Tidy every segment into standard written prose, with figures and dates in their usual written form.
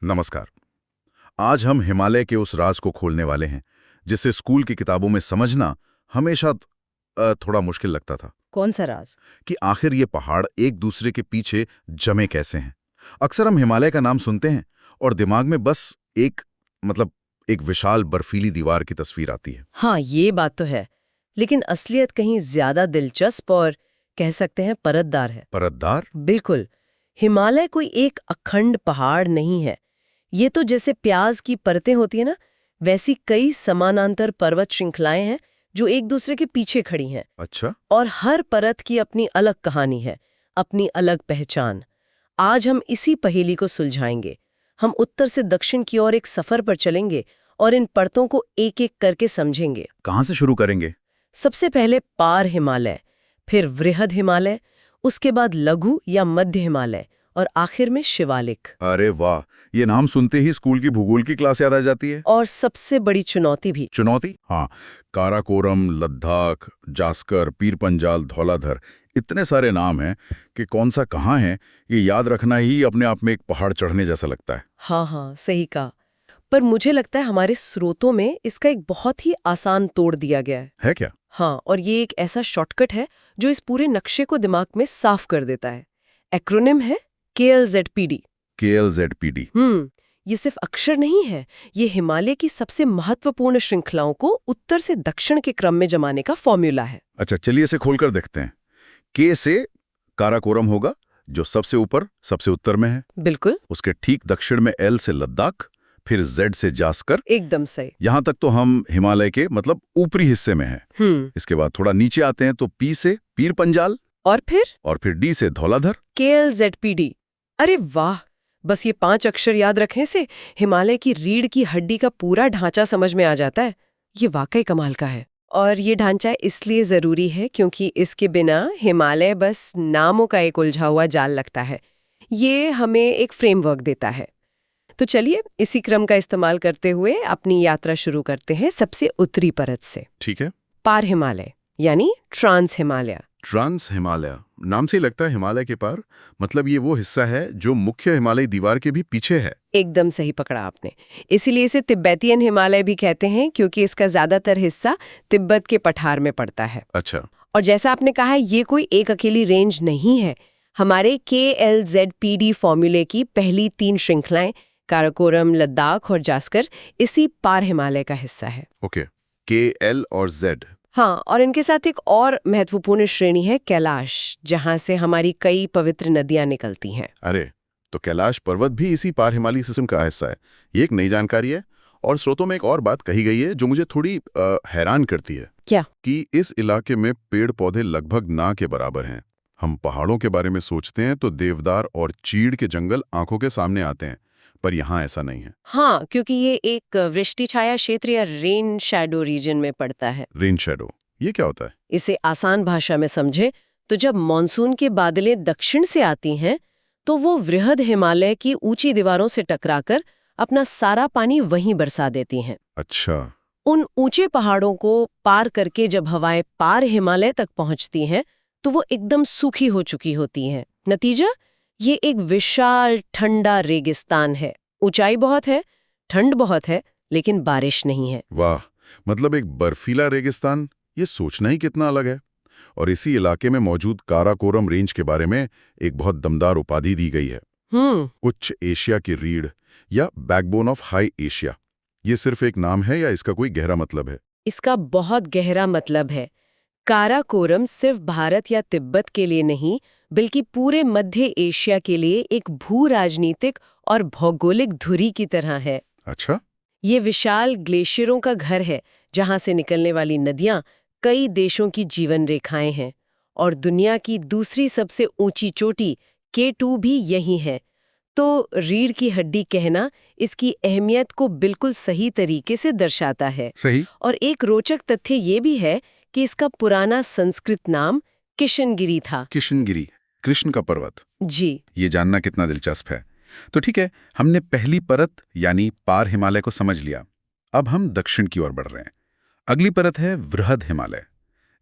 नमस्कार। आज हम हिमालय के उस राज को खोलने वाले हैं जिसे स्कूल की किताबों में समझना हमेशा थोड़ा मुश्किल लगता था कौन सा राज? कि आखिर ये पहाड़ एक दूसरे के पीछे जमे कैसे हैं। अक्सर हम हिमालय का नाम सुनते हैं और दिमाग में बस एक मतलब एक विशाल बर्फीली दीवार की तस्वीर आती है। हाँ, ये बात तो है। लेकिन असलियत कहीं ज्यादा दिलचस्प और कह सकते हैं परतदार है। परतदार? बिल्कुल। हिमालय कोई एक अखंड पहाड़ नहीं है। ये तो जैसे प्याज की परतें होती है ना, वैसी कई समानांतर पर्वत श्रृंखलाएं हैं जो एक दूसरे के पीछे खड़ी हैं। अच्छा। और हर परत की अपनी अलग कहानी है, अपनी अलग पहचान। आज हम इसी पहेली को सुलझाएंगे। हम उत्तर से दक्षिण की ओर एक सफर पर चलेंगे और इन परतों को एक-एक करके समझेंगे। कहाँ से शुरू करेंगे? सबसे पहले पार हिमालय, फिर वृहद हिमालय, उसके बाद लघु या मध्य हिमालय और आखिर में शिवालिक। अरे वाह, ये नाम सुनते ही स्कूल की भूगोल की क्लास याद आ जाती है। और सबसे बड़ी चुनौती भी। चुनौती? हाँ। काराकोरम, लद्दाख, जास्कर, पीर पंजाल, धौलाधर, इतने सारे नाम हैं कि कौन सा कहाँ है, ये याद रखना ही अपने आप में एक पहाड़ चढ़ने जैसा लगता है। हाँ हाँ, सही कहा। पर मुझे लगता है हमारे स्रोतों में इसका एक बहुत ही आसान तोड़ दिया गया है। है क्या? हाँ, और ये एक ऐसा शॉर्टकट है जो इस पूरे नक्शे को दिमाग में साफ कर देता है। एक्रोनिम है KLZPD। KLZPD। ये सिर्फ अक्षर नहीं है, ये हिमालय की सबसे महत्वपूर्ण श्रृंखलाओं को उत्तर से दक्षिण के क्रम में जमाने का फॉर्मूला है। अच्छा, चलिए इसे खोलकर देखते हैं। के से काराकोरम होगा, जो सबसे ऊपर सबसे उत्तर में है। बिल्कुल। उसके ठीक दक्षिण में एल से लद्दाख, फिर जेड से जास्कर। एकदम सही। यहां तक तो हम हिमालय के मतलब ऊपरी हिस्से में हैं। इसके बाद थोड़ा नीचे आते हैं तो पी से पीर पंजाल, और फिर डी से धौलाधर। KLZPD। अरे वाह, बस ये 5 अक्षर याद रखने से हिमालय की रीढ़ की हड्डी का पूरा ढांचा समझ में आ जाता है। ये वाकई कमाल का है। और ये ढांचा इसलिए जरूरी है क्योंकि इसके बिना हिमालय बस नामों का एक उलझा हुआ जाल लगता है। ये हमें एक फ्रेमवर्क देता है। तो चलिए इसी क्रम का इस्तेमाल करते हुए अपनी यात्रा शुरू करते हैं सबसे उत्तरी परत से। ठीक है। पार हिमालय यानी ट्रांस हिमालय। ट्रांस हिमालय नाम से ही लगता है हिमालय के पार, मतलब ये वो हिस्सा है जो मुख्य हिमालयी दीवार के भी पीछे है। एकदम सही पकड़ा आपने। इसीलिए इसे तिब्बतियन हिमालय भी कहते हैं क्योंकि इसका ज्यादातर हिस्सा तिब्बत के पठार में पड़ता है। अच्छा। और जैसा आपने कहा, ये कोई एक अकेली रेंज नहीं है। हमारे KLZPD फॉर्मूले की पहली 3 श्रृंखलाएं काराकोरम, लद्दाख और जास्कर इसी पार हिमालय का हिस्सा है। ओके, KL और Z। हाँ, और इनके साथ एक और महत्वपूर्ण श्रेणी है कैलाश, जहाँ से हमारी कई पवित्र नदियां निकलती हैं। अरे, तो कैलाश पर्वत भी इसी पार हिमालयी सिस्टम का हिस्सा है। ये एक नई जानकारी है। और स्रोतों में एक और बात कही गई है जो मुझे थोड़ी हैरान करती है। क्या? कि इस इलाके में पेड़ पौधे लगभग ना के बराबर हैं। हम पहाड़ों के बारे में सोचते हैं तो देवदार और चीड़ के जंगल आंखों के सामने आते हैं, पर यहाँ ऐसा नहीं है। हाँ, क्योंकि ये एक वृष्टि छाया क्षेत्र या रेन शैडो रीजन में पड़ता है। रेन शैडो, ये क्या होता है? इसे आसान भाषा में समझे तो जब मॉनसून के बादलें दक्षिण से आती हैं तो वो वृहद हिमालय की ऊंची दीवारों से टकराकर अपना सारा पानी वहीं बरसा देती हैं। अच्छा। उन ऊंचे पहाड़ों को पार करके जब हवाएं पार हिमालय तक पहुंचती हैं तो वो एकदम सूखी हो चुकी होती हैं। नतीजा, ये एक विशाल ठंडा रेगिस्तान है। ऊंचाई बहुत है, ठंड बहुत है, लेकिन बारिश नहीं है। वाह, मतलब एक बर्फीला रेगिस्तान। ये सोचना ही कितना अलग है। और इसी इलाके में मौजूद काराकोरम रेंज के बारे में एक बहुत दमदार उपाधि दी गई है, उच्च एशिया की रीढ़ या बैकबोन ऑफ हाई एशिया। ये सिर्फ एक नाम है या इसका कोई गहरा मतलब है? इसका बहुत गहरा मतलब है। काराकोरम सिर्फ भारत या तिब्बत के लिए नहीं, बल्कि पूरे मध्य एशिया के लिए एक भू राजनीतिक और भौगोलिक धुरी की तरह है। अच्छा। ये विशाल ग्लेशियरों का घर है, जहां से निकलने वाली नदियां कई देशों की जीवन रेखाएं हैं। और दुनिया की दूसरी सबसे ऊंची चोटी K2 भी यही है। तो रीढ़ की हड्डी कहना इसकी अहमियत को बिल्कुल सही तरीके से दर्शाता है। सही। और एक रोचक तथ्य ये भी है कि इसका पुराना संस्कृत नाम किशनगिरी था। किशनगिरी, कृष्ण का पर्वत। जी। ये जानना कितना दिलचस्प है। तो ठीक है, हमने पहली परत यानी पार हिमालय को समझ लिया। अब हम दक्षिण की ओर बढ़ रहे हैं। अगली परत है वृहद हिमालय।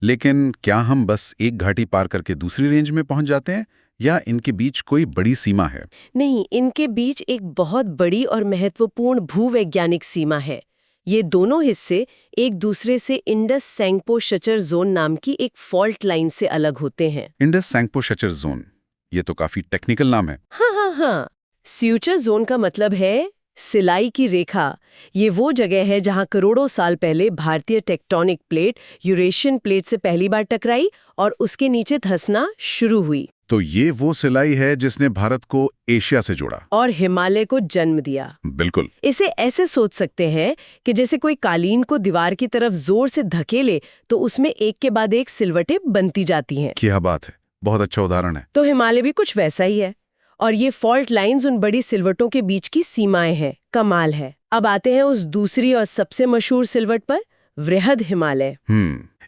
लेकिन क्या हम बस एक घाटी पार करके दूसरी रेंज में पहुंच जाते हैं या इनके बीच कोई बड़ी सीमा है? नहीं, इनके बीच एक बहुत बड़ी और महत्वपूर्ण भूवैज्ञानिक सीमा है। ये दोनों हिस्से एक दूसरे से इंडस सैंगपो शचर जोन नाम की एक फॉल्ट लाइन से अलग होते हैं। इंडस सैंगपो शचर जोन, ये तो काफी टेक्निकल नाम है। हाँ। स्यूचर जोन का मतलब है सिलाई की रेखा। ये वो जगह है जहां करोड़ों साल पहले भारतीय टेक्टोनिक प्लेट यूरेशियन प्लेट से पहली बार टकराई और उसके नीचे धंसना शुरू हुई। तो ये वो सिलाई है जिसने भारत को एशिया से जोड़ा और हिमालय को जन्म दिया। बिल्कुल। इसे ऐसे सोच सकते हैं कि जैसे कोई कालीन को दीवार की तरफ जोर से धकेले तो उसमें एक के बाद एक सिलवटें बनती जाती हैं। क्या बात है, बहुत अच्छा उदाहरण है। तो हिमालय भी कुछ वैसा ही है। और ये फॉल्ट लाइंस उन बड़ी सिलवटों के बीच की सीमाएं हैं। कमाल है। अब आते हैं उस दूसरी और सबसे मशहूर सिलवट पर, वृहद हिमालय।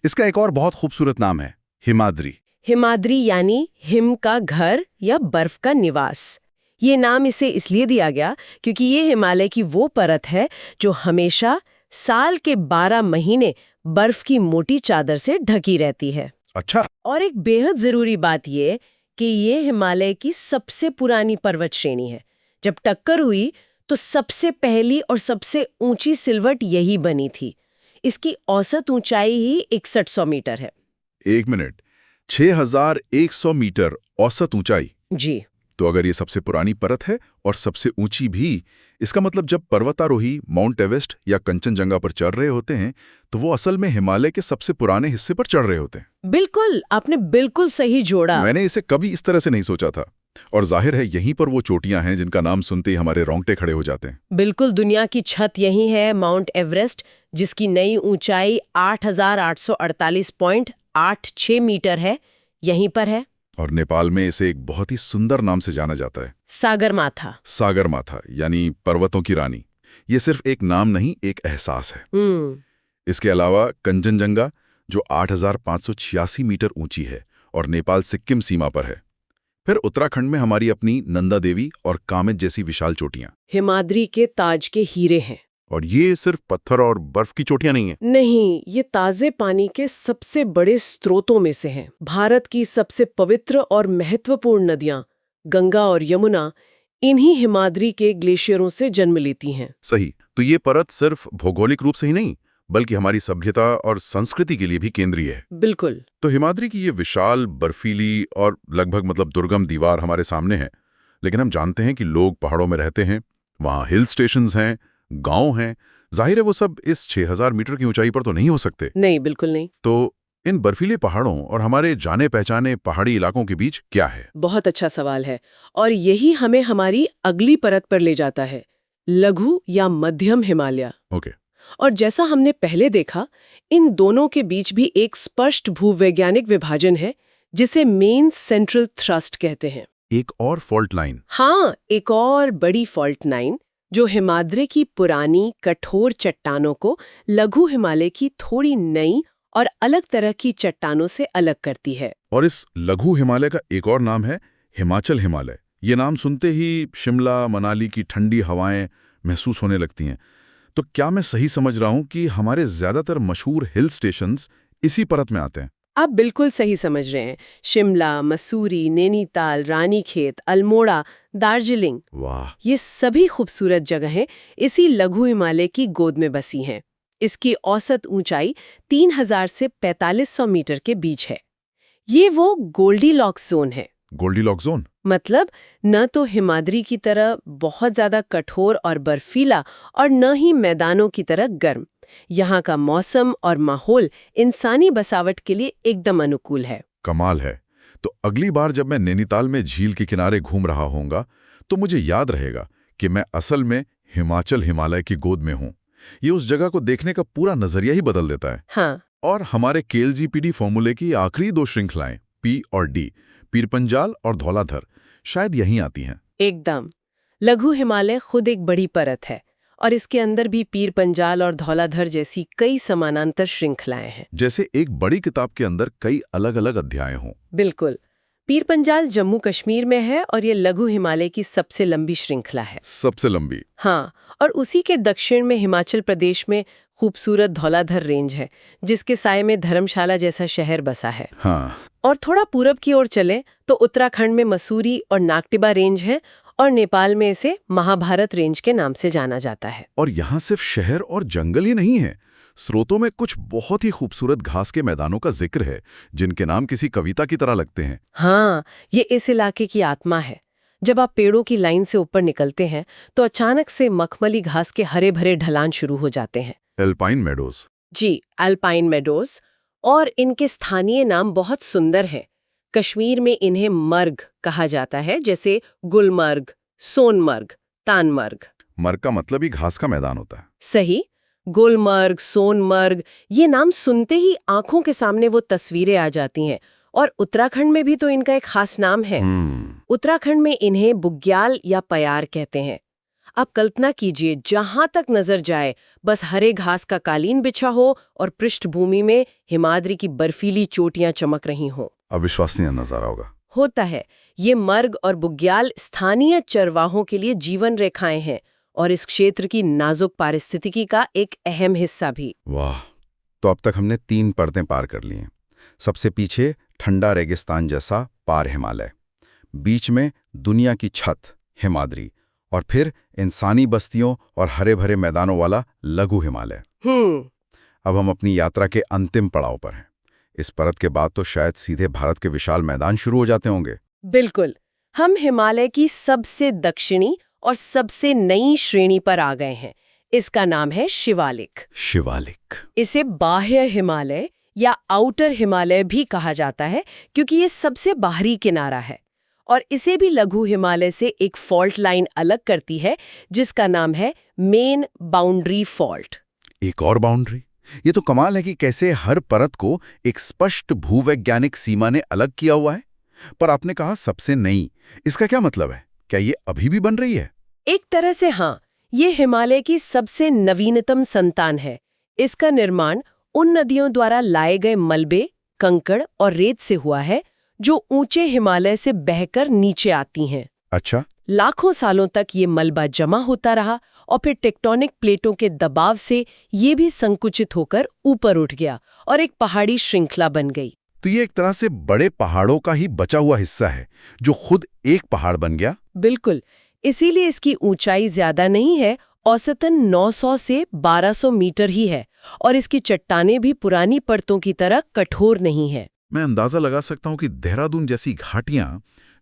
इसका एक और बहुत खूबसूरत नाम है, हिमाद्री। हिमाद्री यानी हिम का घर या बर्फ का निवास। ये नाम इसे इसलिए दिया गया क्योंकि ये हिमालय की वो परत है जो हमेशा साल के 12 महीने बर्फ की मोटी चादर से ढकी रहती है। अच्छा। और एक बेहद जरूरी बात ये कि ये हिमालय की सबसे पुरानी पर्वत श्रेणी है। जब टक्कर हुई तो सबसे पहली और सबसे ऊंची सिलवट यही बनी थी। इसकी औसत ऊंचाई ही 6100 मीटर है। 1 मिनट, 6100 मीटर औसत ऊंचाई? जी। तो अगर ये सबसे पुरानी परत है और सबसे ऊंची भी, इसका मतलब जब पर्वतारोही माउंट एवरेस्ट या कंचनजंगा पर चढ़ रहे होते हैं तो वो असल में हिमालय के सबसे पुराने हिस्से पर चढ़ रहे होते हैं। बिल्कुल, आपने बिल्कुल सही जोड़ा। मैंने इसे कभी इस तरह से नहीं सोचा था। और जाहिर है यहीं पर वो चोटियां हैं जिनका नाम सुनते ही हमारे रोंगटे खड़े हो जाते हैं। बिल्कुल, दुनिया की छत यही है, माउंट एवरेस्ट, जिसकी नई ऊंचाई 8,848.86 मीटर है, यहीं पर है। और नेपाल में इसे एक बहुत ही सुंदर नाम से जाना जाता है, सागरमाथा। सागरमाथा, यानी पर्वतों की रानी। ये सिर्फ एक नाम नहीं, एक एहसास है। इसके अलावा कंचनजंगा जो 8,586 मीटर ऊंची है और नेपाल सिक्किम सीमा पर है। फिर उत्तराखंड में हमारी अपनी नंदा देवी और कामेत जैसी विशाल चोटियां। हिमाद्री के ताज के हीरे हैं। और ये सिर्फ पत्थर और बर्फ की चोटियां नहीं है। नहीं, ये ताजे पानी के सबसे बड़े स्रोतों में से हैं। भारत की सबसे पवित्र और महत्वपूर्ण नदियां गंगा और यमुना इन्हीं हिमाद्री के ग्लेशियरों से जन्म लेती हैं। सही। तो ये परत सिर्फ भौगोलिक रूप से ही नहीं बल्कि हमारी सभ्यता और संस्कृति के लिए भी केंद्रीय है। बिल्कुल। तो हिमाद्री की ये विशाल, बर्फीली और लगभग दुर्गम दीवार हमारे सामने है, लेकिन हम जानते हैं कि लोग पहाड़ों में रहते हैं, वहाँ हिल स्टेशंस हैं, गांव हैं। जाहिर है वो सब इस 6000 मीटर की ऊंचाई पर तो नहीं हो सकते। नहीं, बिल्कुल नहीं। तो इन बर्फीले पहाड़ों और हमारे जाने पहचाने पहाड़ी इलाकों के बीच क्या है? बहुत अच्छा सवाल है और यही हमें हमारी अगली परत पर ले जाता है, लघु या मध्यम हिमालय। ओके। और जैसा हमने पहले देखा, इन दोनों के बीच भी एक स्पष्ट भूवैज्ञानिक विभाजन है जिसे मेन सेंट्रल थ्रस्ट कहते हैं। एक और फॉल्ट लाइन? हाँ, एक और बड़ी फॉल्ट लाइन जो हिमाद्री की पुरानी कठोर चट्टानों को लघु हिमालय की थोड़ी नई और अलग तरह की चट्टानों से अलग करती है। और इस लघु हिमालय का एक और नाम है हिमाचल हिमालय। ये नाम सुनते ही शिमला, मनाली की ठंडी हवाएं महसूस होने लगती हैं। तो क्या मैं सही समझ रहा हूं कि हमारे ज्यादातर मशहूर हिल स्टेशंस इसी परत में आते हैं? आप बिल्कुल सही समझ रहे हैं। शिमला, मसूरी, नैनीताल, रानीखेत, अल्मोड़ा, दार्जिलिंग, वाह, ये सभी खूबसूरत जगहें इसी लघु हिमालय की गोद में बसी हैं। इसकी औसत ऊंचाई 3000 से 4500 मीटर के बीच है। ये वो गोल्डीलॉक्स जोन है। गोल्डीलॉक्स जोन मतलब न तो हिमाद्री की तरह बहुत ज्यादा कठोर और बर्फीला और न ही मैदानों की तरह गर्म। यहाँ का मौसम और माहौल इंसानी बसावट के लिए एकदम अनुकूल है। कमाल है। तो अगली बार जब मैं नैनीताल में झील के किनारे घूम रहा होऊंगा तो मुझे याद रहेगा कि मैं असल में हिमाचल हिमालय की गोद में हूँ। ये उस जगह को देखने का पूरा नजरिया ही बदल देता है। हाँ। और हमारे KLGPD फॉर्मूले की आखिरी 2 श्रृंखलाएं P और D, पीरपंजाल और धौलाधर, शायद यहीं आती हैं। एकदम। लघु हिमालय खुद एक बड़ी परत है और इसके अंदर भी पीरपंजाल और धौलाधर जैसी कई समानांतर श्रृंखलाएं हैं। जैसे एक बड़ी किताब के अंदर कई अलग-अलग अध्याय हों। बिल्कुल। पीरपंजाल जम्मू कश्मीर में है और ये लघु हिमालय की सबसे लंबी श्रृंखला है। सबसे लंबी? हाँ। और उसी के दक्षिण में हिमाचल प्रदेश में खूबसूरत धौलाधर रेंज है, जिसके साये में धर्मशाला जैसा शहर बसा है। हाँ। और थोड़ा पूरब की ओर चलें तो उत्तराखंड में मसूरी और नागटिबा रेंज है और नेपाल में इसे महाभारत रेंज के नाम से जाना जाता है। और यहाँ सिर्फ शहर और जंगल ही नहीं है, स्रोतों में कुछ बहुत ही खूबसूरत घास के मैदानों का जिक्र है, जिनके नाम किसी कविता की तरह लगते हैं। हाँ, ये इस इलाके की आत्मा है। जब आप पेड़ों की लाइन से ऊपर निकलते हैं तो अचानक से मखमली घास के हरे भरे ढलान शुरू हो जाते हैं। Alpine meadows. जी, अल्पाइन मेडोज। और इनके स्थानीय नाम बहुत सुंदर हैं। कश्मीर में इन्हें मर्ग कहा जाता है, जैसे गुलमर्ग, सोनमर्ग, तानमर्ग। मर्ग का मतलब ही घास का मैदान होता है। सही। गुलमर्ग, सोनमर्ग, ये नाम सुनते ही आंखों के सामने वो तस्वीरें आ जाती हैं। और उत्तराखंड में भी तो इनका एक खास नाम है। उत्तराखंड में इन्हें बुग्याल या पयार कहते हैं। आप कल्पना कीजिए, जहां तक नजर जाए बस हरे घास का कालीन बिछा हो और पृष्ठभूमि में हिमाद्री की बर्फीली चोटियां चमक रही हों। अविश्वसनीय नजारा होता है। ये मर्ग और बुग्याल स्थानीय चरवाहों के लिए जीवन रेखाएं हैं और इस क्षेत्र की नाजुक पारिस्थितिकी का एक अहम हिस्सा भी। वाह, तो अब तक हमने 3 परतें पार कर ली हैं। सबसे पीछे ठंडा रेगिस्तान जैसा पार हिमालय, बीच में दुनिया की छत हिमाद्री, और फिर इंसानी बस्तियों और हरे भरे मैदानों वाला लघु हिमालय। अब हम अपनी यात्रा के अंतिम पड़ाव पर हैं। इस परत के बाद तो शायद सीधे भारत के विशाल मैदान शुरू हो जाते होंगे। बिल्कुल। हम हिमालय की सबसे दक्षिणी और सबसे नई श्रेणी पर आ गए हैं। इसका नाम है शिवालिक। शिवालिक। इसे बाह्य हिमालय या आउटर हिमालय भी कहा जाता है, क्योंकि ये सबसे बाहरी किनारा है। और इसे भी लघु हिमालय से एक फॉल्ट लाइन अलग करती है, जिसका नाम है मेन बाउंड्री फॉल्ट। एक और बाउंड्री? ये तो कमाल है कि कैसे हर परत को एक स्पष्ट भूवैज्ञानिक सीमा ने अलग किया हुआ है। पर आपने कहा सबसे नई, इसका क्या मतलब है? क्या ये अभी भी बन रही है? एक तरह से हाँ, ये हिमालय की सबसे नवीनतम संतान है। इसका निर्माण उन नदियों द्वारा लाए गए मलबे, कंकड़ और रेत से हुआ है, जो ऊंचे हिमालय से बहकर नीचे आती हैं। अच्छा। लाखों सालों तक ये मलबा जमा होता रहा और फिर टेक्टोनिक प्लेटों के दबाव से ये भी संकुचित होकर ऊपर उठ गया और एक पहाड़ी श्रृंखला बन गई। तो ये एक तरह से बड़े पहाड़ों का ही बचा हुआ हिस्सा है, जो खुद एक पहाड़ बन गया। बिल्कुल। इसीलिए इसकी ऊंचाई ज्यादा नहीं है, औसतन 900 से 1200 मीटर ही है, और इसकी चट्टानें भी पुरानी परतों की तरह कठोर नहीं है। मैं अंदाजा लगा सकता हूँ कि देहरादून जैसी घाटियां,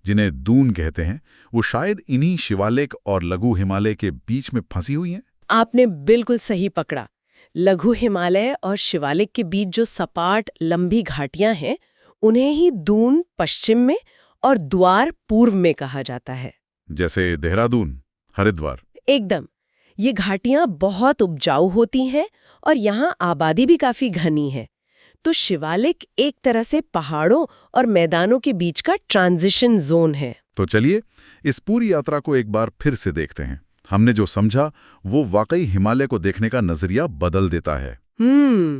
जिन्हें दून कहते हैं, वो शायद इन्हीं शिवालिक और लघु हिमालय के बीच में फंसी हुई हैं। आपने बिल्कुल सही पकड़ा। लघु हिमालय और शिवालिक के बीच जो सपाट लंबी घाटियां हैं, उन्हें ही दून पश्चिम में और द्वार पूर्व में कहा जाता है। जैसे देहरादून, हरिद्वार। एकदम। ये घाटियां बहुत उपजाऊ होती हैं और यहाँ आबादी भी काफी घनी है। तो शिवालिक एक तरह से पहाड़ों और मैदानों के बीच का ट्रांजिशन जोन है। तो चलिए इस पूरी यात्रा को एक बार फिर से देखते हैं। हमने जो समझा वो वाकई हिमालय को देखने का नजरिया बदल देता है।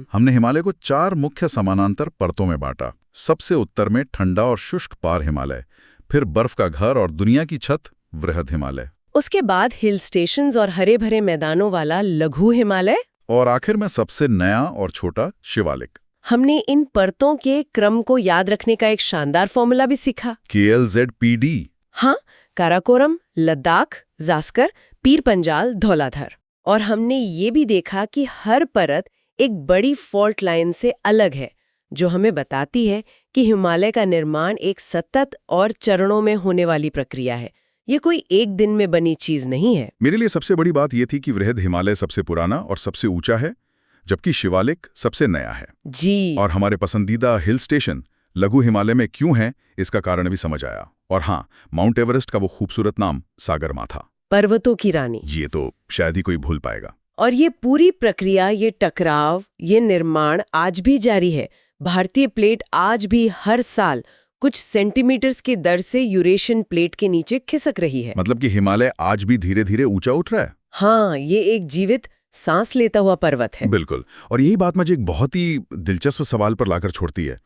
हमने हिमालय को 4 मुख्य समानांतर परतों में बांटा। सबसे उत्तर में ठंडा और शुष्क पार हिमालय, फिर बर्फ का घर और दुनिया की छत वृहद हिमालय, उसके बाद हिल स्टेशंस और हरे भरे मैदानों वाला लघु हिमालय, और आखिर में सबसे नया और छोटा शिवालिक। हमने इन परतों के क्रम को याद रखने का एक शानदार फॉर्मूला भी सीखा। KLZPD। हाँ, काराकोरम, लद्दाख, जास्कर, पीर पंजाल, धौलाधर। और हमने ये भी देखा कि हर परत एक बड़ी फॉल्ट लाइन से अलग है, जो हमें बताती है कि हिमालय का निर्माण एक सतत और चरणों में होने वाली प्रक्रिया है। ये कोई एक दिन में बनी चीज नहीं है। मेरे लिए सबसे बड़ी बात यह थी कि वृहद हिमालय सबसे पुराना और सबसे ऊंचा है, जबकि शिवालिक सबसे नया है। जी। और हमारे पसंदीदा हिल स्टेशन लघु हिमालय में क्यों हैं, इसका कारण भी समझ आया। और हाँ, माउंट एवरेस्ट का वो खूबसूरत नाम सागरमाथा, पर्वतों की रानी, ये तो शायद ही कोई भूल पाएगा। और ये पूरी प्रक्रिया, ये टकराव, ये निर्माण आज भी जारी है। भारतीय प्लेट आज भी हर साल कुछ सेंटीमीटर्स की दर से यूरेशियन प्लेट के नीचे खिसक रही है। मतलब कि हिमालय आज भी धीरे धीरे ऊंचा उठ रहा है। हाँ, ये एक जीवित सांस लेता हुआ पर्वत है। बिल्कुल। और यही बात मुझे एक बहुत ही दिलचस्प सवाल पर लाकर छोड़ती है।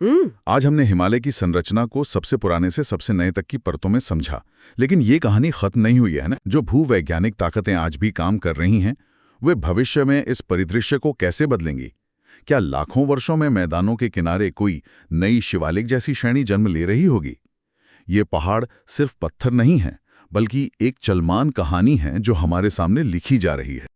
आज हमने हिमालय की संरचना को सबसे पुराने से सबसे नए तक की परतों में समझा, लेकिन ये कहानी खत्म नहीं हुई है ना। जो भूवैज्ञानिक ताकतें आज भी काम कर रही हैं, वे भविष्य में इस परिदृश्य को कैसे बदलेंगी? क्या लाखों वर्षों में मैदानों के किनारे कोई नई शिवालिक जैसी श्रेणी जन्म ले रही होगी? ये पहाड़ सिर्फ पत्थर नहीं हैं, बल्कि एक चलमान कहानी है जो हमारे सामने लिखी जा रही है।